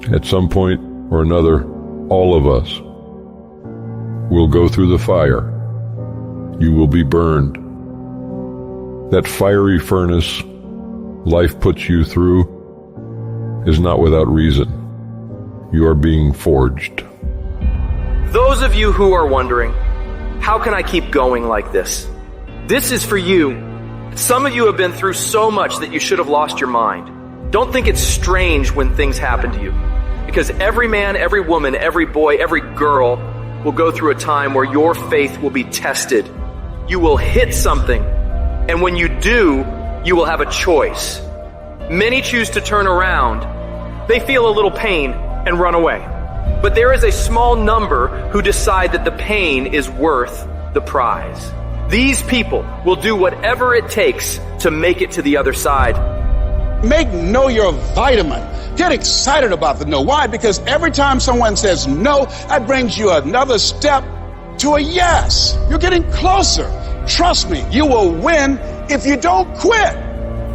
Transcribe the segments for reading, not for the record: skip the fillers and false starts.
At some point or another, all of us will go through the fire. You will be burned. That fiery furnace life puts you through is not without reason. You are being forged. Those of you who are wondering, how can I keep going like this? This is for you. Some of you have been through so much that you should have lost your mind. Don't think it's strange when things happen to you, because every man, every woman, every boy, every girl will go through a time where your faith will be tested. You will hit something, and when you do, you will have a choice. Many choose to turn around. They feel a little pain and run away. But there is a small number who decide that the pain is worth the prize. These people will do whatever it takes to make it to the other side. Make no your vitamin. Get excited about the no. Why? Because every time someone says no, that brings you another step to a yes. You're getting closer. Trust me, you will win if you don't quit.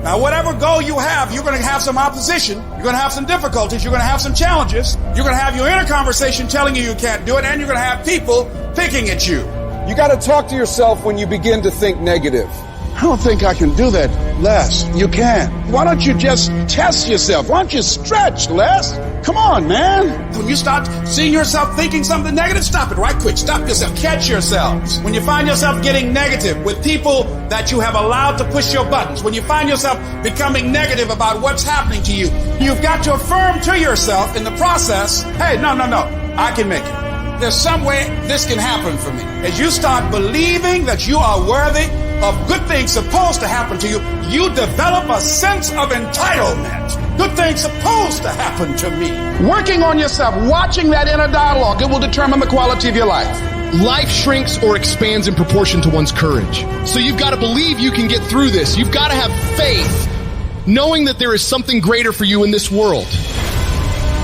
Now, whatever goal you have, you're going to have some opposition. You're going to have some difficulties. You're going to have some challenges. You're going to have your inner conversation telling you can't do it, and you're going to have people picking at you. You got to talk to yourself when you begin to think negative. I don't think I can do that, Les. You can. Why don't you just test yourself? Why don't you stretch, Les? Come on, man. When you start seeing yourself thinking something negative, stop it right quick. Stop yourself. Catch yourselves. When you find yourself getting negative with people that you have allowed to push your buttons, when you find yourself becoming negative about what's happening to you, you've got to affirm to yourself in the process, hey, no, I can make it. There's some way this can happen for me. As you start believing that you are worthy of good things supposed to happen to you, you develop a sense of entitlement. Good things supposed to happen to me. Working on yourself, watching that inner dialogue, it will determine the quality of your life. Life shrinks or expands in proportion to one's courage. So you've got to believe you can get through this. You've got to have faith, knowing that there is something greater for you in this world.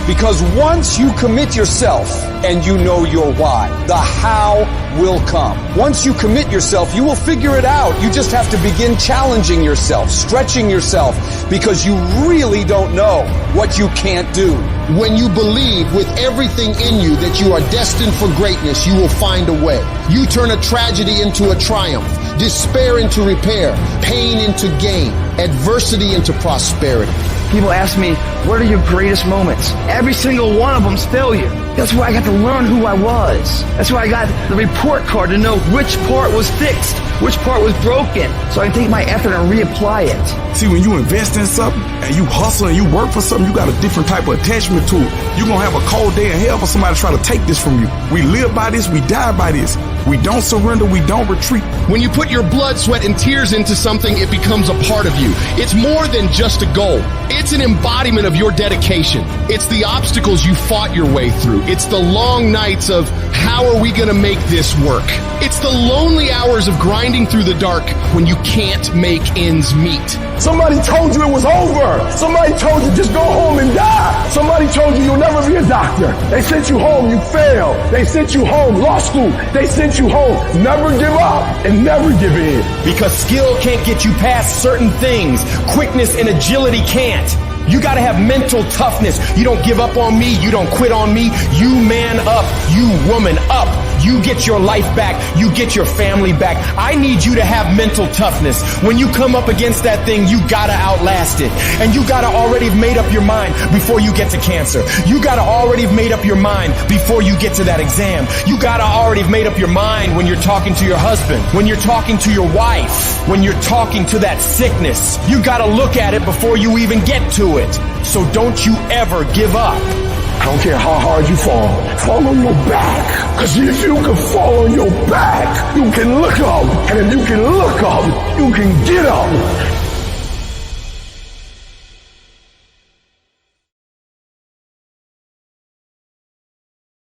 Because once you commit yourself and you know your why, the how will come. Once you commit yourself, you will figure it out. You just have to begin challenging yourself, stretching yourself, because you really don't know what you can't do. When you believe with everything in you that you are destined for greatness, you will find a way. You turn a tragedy into a triumph, despair into repair, pain into gain, adversity into prosperity. People ask me, what are your greatest moments? Every single one of them's failure. That's where I got to learn who I was. That's where I got the report card to know which part was fixed, which part was broken, so I can take my effort and reapply it. See, when you invest in something and you hustle and you work for something, you got a different type of attachment to it. You're going to have a cold day in hell for somebody to try to take this from you. We live by this, we die by this. We don't surrender, we don't retreat. When you put your blood, sweat, and tears into something, it becomes a part of you. It's more than just a goal. It's an embodiment of your dedication. It's the obstacles you fought your way through. It's the long nights of, how are we going to make this work? It's the lonely hours of grinding through the dark when you can't make ends meet. Somebody told you it was over. Somebody told you just go home and die. Somebody told you you'll never be a doctor. They sent you home, you failed. They sent you home, law school. They sent you home. Never give up and never give in. Because skill can't get you past certain things. Quickness and agility can't. You gotta have mental toughness. You don't give up on me. You don't quit on me. You man up. You woman up. You get your life back. You get your family back. I need you to have mental toughness. When you come up against that thing, you gotta outlast it. And you gotta already have made up your mind before you get to cancer. You gotta already have made up your mind before you get to that exam. You gotta already have made up your mind when you're talking to your husband, when you're talking to your wife, when you're talking to that sickness. You gotta look at it before you even get to it. So don't you ever give up. I don't care how hard you fall on your back. Because if you can fall on your back, you can look up. And if you can look up, you can get up.